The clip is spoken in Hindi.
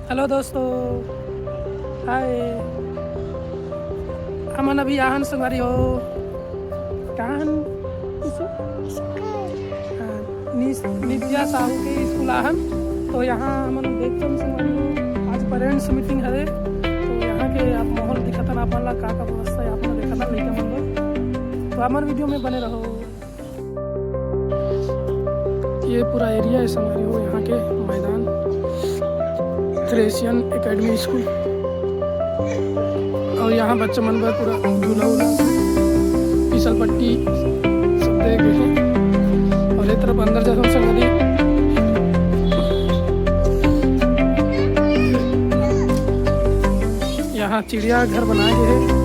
हेलो दोस्तों, हाय। हमन अभी आहन संगवारी हो कहाँ नित्या साहू के स्कूल आहन। तो यहाँ हमन देखते संगवारी हो आज पेरेंट्स मीटिंग है। तो यहाँ के आप माहौल दिखतन आपन ला का व्यवस्था है आपन देखतन लइका मन ला। तो हमारे वीडियो में बने रहो। ये पूरा एरिया है संगवारी हो यहाँ के मैदान थ्रेसियन एकेडमी स्कूल। और यहाँ बच्चे मन पर पूरा झूला उला फिसल पट्टी सब देख हैं। और एक तरफ अंदर जाता संगवारी यहाँ चिड़िया घर बनाए गए हैं।